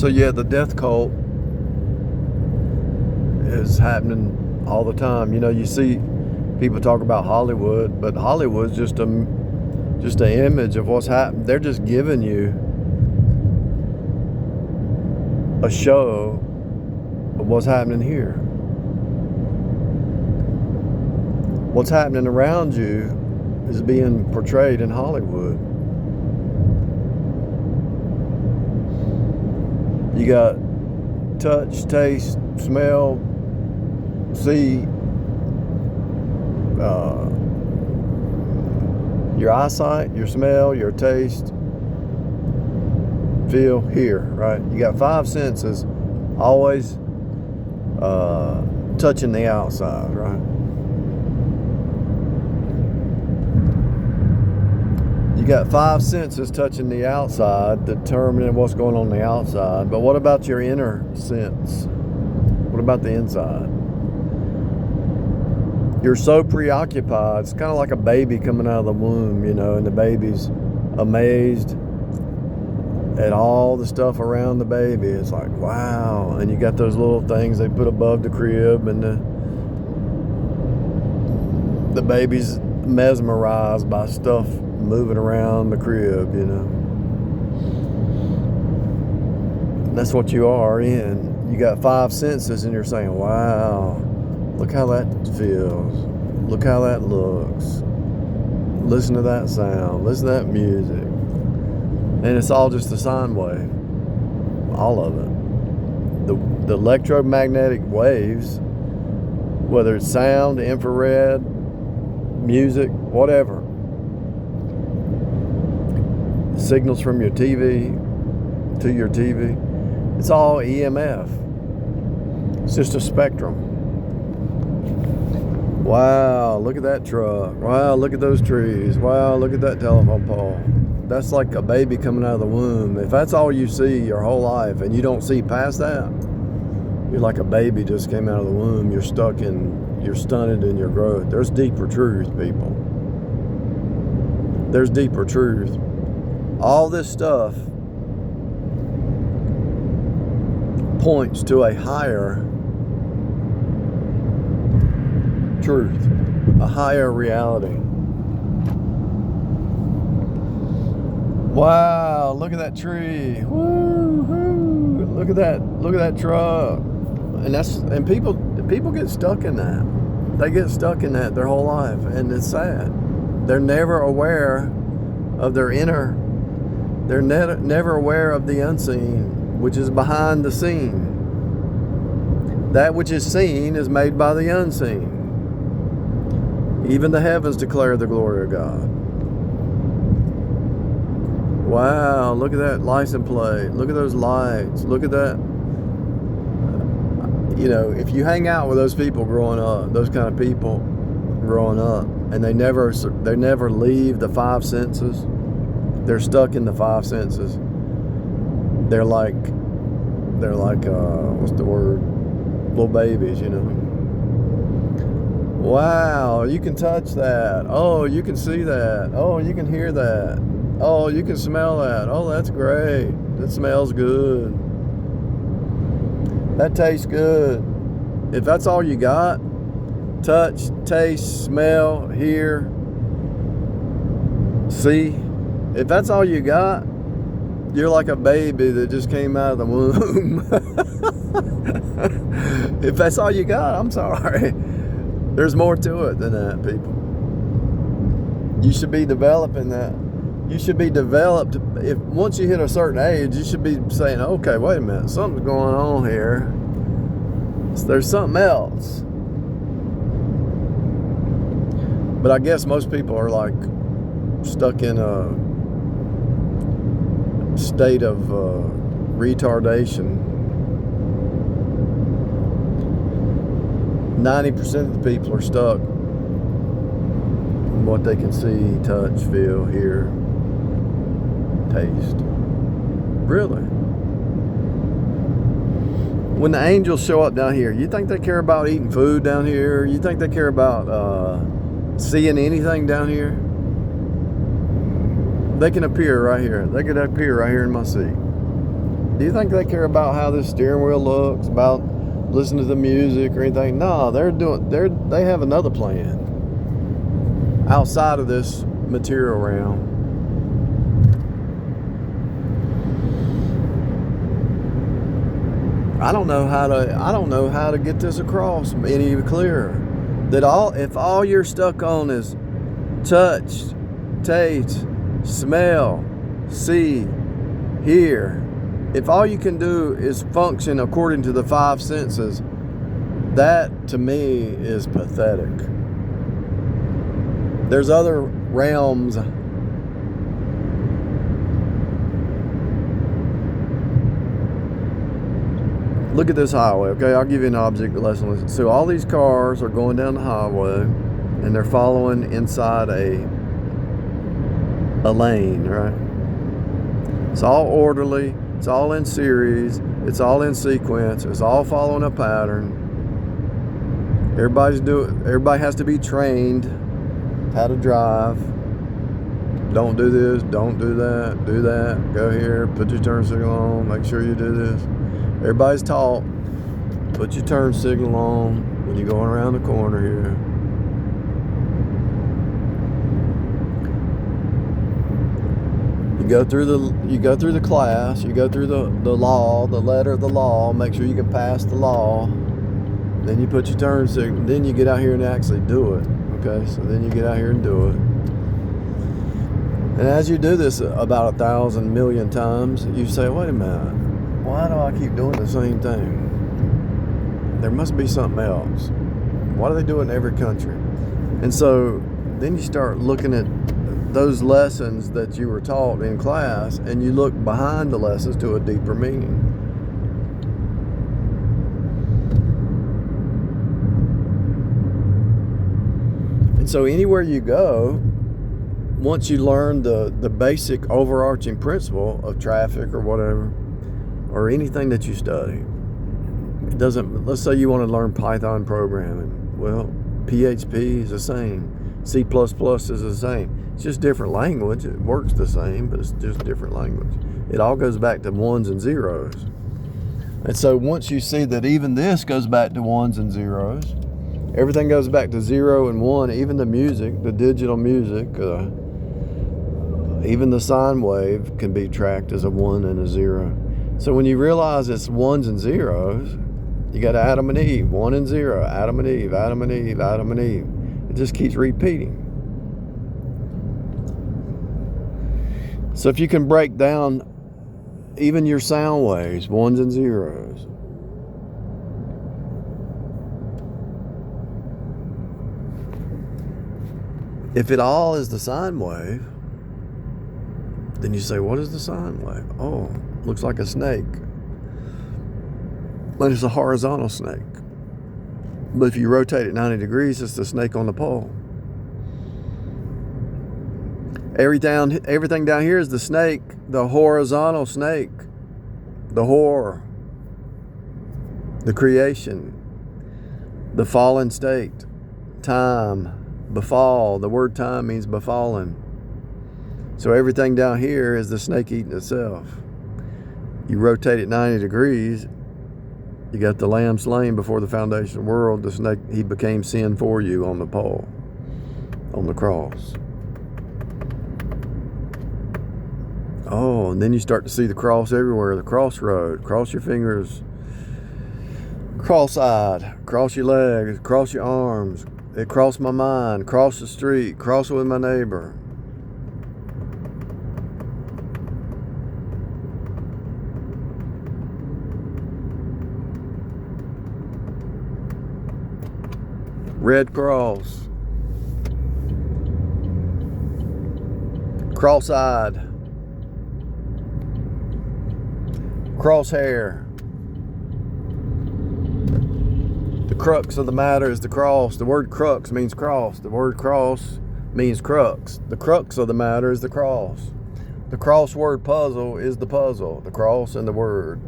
So yeah, the death cult is happening all the time. You know, you see people talk about Hollywood, but Hollywood's just an image of what's happening. They're just giving you a show of what's happening here. What's happening around you is being portrayed in Hollywood. You got touch, taste, smell, see, your eyesight, your smell, your taste, feel, hear, right? You got 5 senses always touching the outside, right? You got 5 senses touching the outside, determining what's going on the outside. But what about your inner sense? What about the inside? You're so preoccupied. It's kind of like a baby coming out of the womb, you know, and the baby's amazed at all the stuff around the baby. It's like, wow. And you got those little things they put above the crib, and the baby's mesmerized by stuff moving around the crib, you know. That's what you are in. You got 5 senses, and you're saying, wow, look how that feels. Look how that looks. Listen to that sound. Listen to that music. And it's all just a sine wave. All of it. The electromagnetic waves, whether it's sound, infrared, music, whatever. Signals from your TV to your TV. It's all EMF. It's just a spectrum. Wow, look at that truck. Wow, look at those trees. Wow, look at that telephone pole. That's like a baby coming out of the womb. If that's all you see your whole life and you don't see past that, you're like a baby just came out of the womb. You're stunted in your growth. There's deeper truth, people. There's deeper truth. All this stuff points to a higher truth, a higher reality. Wow, look at that tree. Woo-hoo. Look at that truck. And people get stuck in that. They get stuck in that their whole life, and it's sad. They're never aware of their inner. They're never aware of the unseen, which is behind the scene. That which is seen is made by the unseen. Even the heavens declare the glory of God. Wow, look at that license plate. Look at those lights. Look at that. You know, if you hang out with those people growing up, those kind of people growing up, and they never leave the 5 senses. They're stuck in the 5 senses. They're like what's the word? Little babies, you know. Wow, you can touch that. Oh, you can see that. Oh, you can hear that. Oh, you can smell that. Oh, that's great. That smells good. That tastes good. If that's all you got, touch, taste, smell, hear, see, if that's all you got, you're like a baby that just came out of the womb. If that's all you got, I'm sorry. There's more to it than that, people. You should be developing that. You should be developed. If once you hit a certain age, you should be saying, okay, wait a minute, something's going on here. There's something else. But I guess most people are like stuck in a state of retardation. 90% of the people are stuck in what they can see, touch, feel, hear, taste. Really? When the angels show up down here, you think they care about eating food down here? You think they care about seeing anything down here? They can appear right here. They could appear right here in my seat. Do you think they care about how this steering wheel looks, about listening to the music or anything? No, they have another plan outside of this material realm. I don't know how to get this across any clearer. That if all you're stuck on is touch, taste, smell, see, hear, if all you can do is function according to the five senses, that to me is pathetic. There's other realms. Look at this highway, okay? I'll give you an object lesson. So all these cars are going down the highway and they're following inside a lane, right? It's all orderly, it's all in series, it's all in sequence, it's all following a pattern. Everybody has to be trained how to drive. Don't do this, don't do that, do that, go here, put your turn signal on, make sure you do this. Everybody's taught, put your turn signal on when you're going around the corner here. You go through the class, you go through the law, the letter of the law, make sure you can pass the law. Then you put your turn signal, then you get out here and actually do it. Okay, so then you get out here and do it. And as you do this about 1,000 million times, you say, wait a minute, why do I keep doing the same thing? There must be something else. Why do they do it in every country? And so then you start looking at those lessons that you were taught in class, and you look behind the lessons to a deeper meaning. And so anywhere you go, once you learn the basic overarching principle of traffic or whatever, or anything that you study, it doesn't, let's say you want to learn Python programming. Well, PHP is the same. C++ is the same. It's just different language. It works the same, but it's just different language. It all goes back to ones and zeros. And so once you see that even this goes back to ones and zeros, everything goes back to 0 and 1, even the music, the digital music, even the sine wave can be tracked as a 1 and a 0. So when you realize it's ones and zeros, you got Adam and Eve, 1 and 0, Adam and Eve, Adam and Eve, Adam and Eve. It just keeps repeating. So if you can break down even your sound waves, ones and zeros, if it all is the sine wave, then you say, what is the sine wave? Oh, looks like a snake. But it's a horizontal snake. But if you rotate it 90 degrees, it's the snake on the pole. Everything down here is the snake, the horizontal snake, the whore, the creation, the fallen state, time, befall. The word time means befallen. So everything down here is the snake eating itself. You rotate it 90 degrees, you got the lamb slain before the foundation of the world. The snake, he became sin for you on the pole, on the cross. Oh, and then you start to see the cross everywhere, the crossroad. Cross your fingers, cross-eyed, cross your legs, cross your arms. It crossed my mind, cross the street, cross it with my neighbor. Red cross. Cross-eyed. Crosshair. The crux of the matter is the cross. The word crux means cross. The word cross means crux. The crux of the matter is the cross. The crossword puzzle is the puzzle, the cross and the word.